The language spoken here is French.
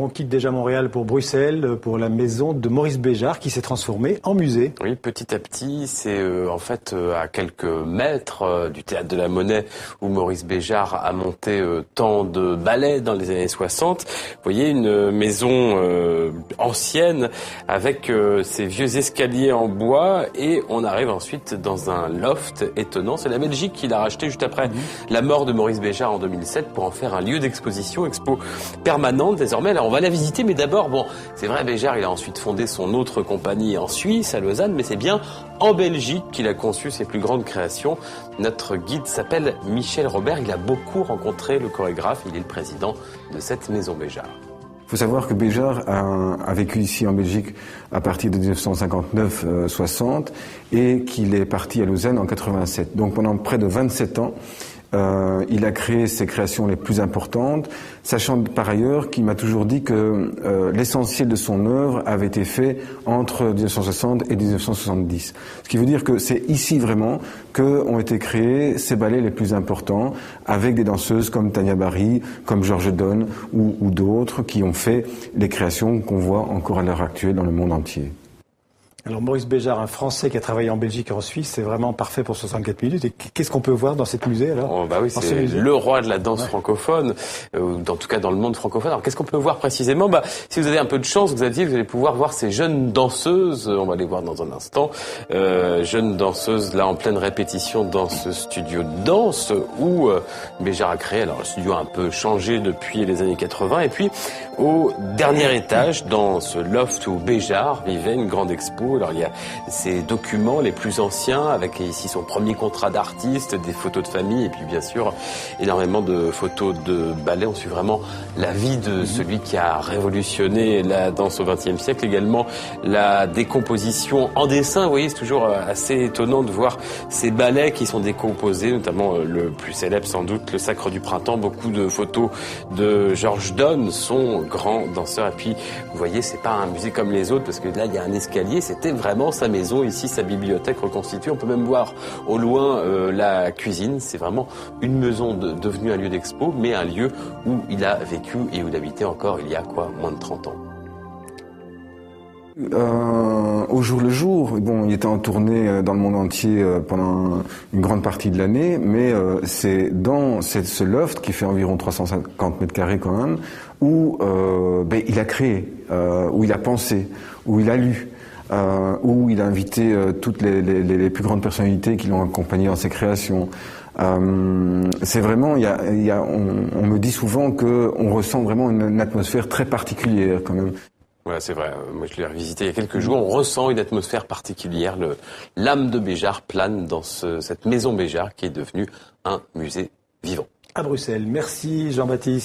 on quitte déjà Montréal pour Bruxelles, pour la maison de Maurice Béjart qui s'est transformée en musée. Oui, petit à petit, c'est en fait à quelques mètres du Théâtre de la Monnaie où Maurice Béjart a monté tant de ballets dans les années 60. Vous voyez, une maison ancienne avec ces vieux escaliers en bois et on arrive ensuite dans un loft étonnant. C'est la Belgique qui l'a racheté juste après la mort de Maurice Béjart en 2007 pour en faire un lieu d'exposition, expo permanente désormais. Alors on va la visiter, mais d'abord, bon, c'est vrai, Béjart, il a ensuite fondé son autre compagnie en Suisse, à Lausanne, mais c'est bien en Belgique qu'il a conçu ses plus grandes créations. Notre guide s'appelle Michel Robert, il a beaucoup rencontré le chorégraphe, il est le président de cette maison Béjart. Il faut savoir que Béjart a vécu ici en Belgique à partir de 1959-60 et qu'il est parti à Lausanne en 87. Donc pendant près de 27 ans, il a créé ses créations les plus importantes, sachant par ailleurs qu'il m'a toujours dit que l'essentiel de son œuvre avait été fait entre 1960 et 1970. Ce qui veut dire que c'est ici vraiment qu'ont été créés ces ballets les plus importants, avec des danseuses comme Tania Barry, comme Georges Donne ou d'autres qui ont fait les créations qu'on voit encore à l'heure actuelle dans le monde entier. Alors Maurice Béjart, un Français qui a travaillé en Belgique et en Suisse, c'est vraiment parfait pour 64 minutes. Et qu'est-ce qu'on peut voir dans cette musée alors? Oh, bah oui, c'est le roi de la danse francophone, en tout cas dans le monde francophone. Alors qu'est-ce qu'on peut voir précisément? Bah, si vous avez un peu de chance, vous allez pouvoir voir ces jeunes danseuses. On va les voir dans un instant. Jeunes danseuses là en pleine répétition dans ce studio de danse où Béjart a créé. Alors le studio a un peu changé depuis les années 80. Et puis au dernier étage, dans ce loft où Béjart vivait une grande expo. Alors il y a ces documents les plus anciens avec ici son premier contrat d'artiste, des photos de famille et puis bien sûr énormément de photos de ballet. On suit vraiment la vie de celui qui a révolutionné la danse au XXe siècle, également la décomposition en dessin. Vous voyez, c'est toujours assez étonnant de voir ces ballets qui sont décomposés, notamment le plus célèbre sans doute, le Sacre du Printemps. Beaucoup de photos de Georges Donne, son grand danseur. Et puis vous voyez, c'est pas un musée comme les autres parce que là il y a un escalier. C'était vraiment sa maison, ici sa bibliothèque reconstituée. On peut même voir au loin la cuisine. C'est vraiment une maison devenue un lieu d'expo, mais un lieu où il a vécu et où il habitait encore il y a moins de 30 ans. Au jour le jour, bon, il était en tournée dans le monde entier pendant une grande partie de l'année, mais c'est dans ce loft qui fait environ 350 mètres carrés quand même, où il a créé, où il a pensé, où il a lu. Où il a invité toutes les plus grandes personnalités qui l'ont accompagné dans ses créations. C'est vraiment, on me dit souvent qu'on ressent vraiment une atmosphère très particulière quand même. Voilà, c'est vrai. Moi, je l'ai revisité il y a quelques jours. On ressent une atmosphère particulière. L'âme de Béjart plane dans cette maison Béjart qui est devenue un musée vivant. À Bruxelles. Merci Jean-Baptiste.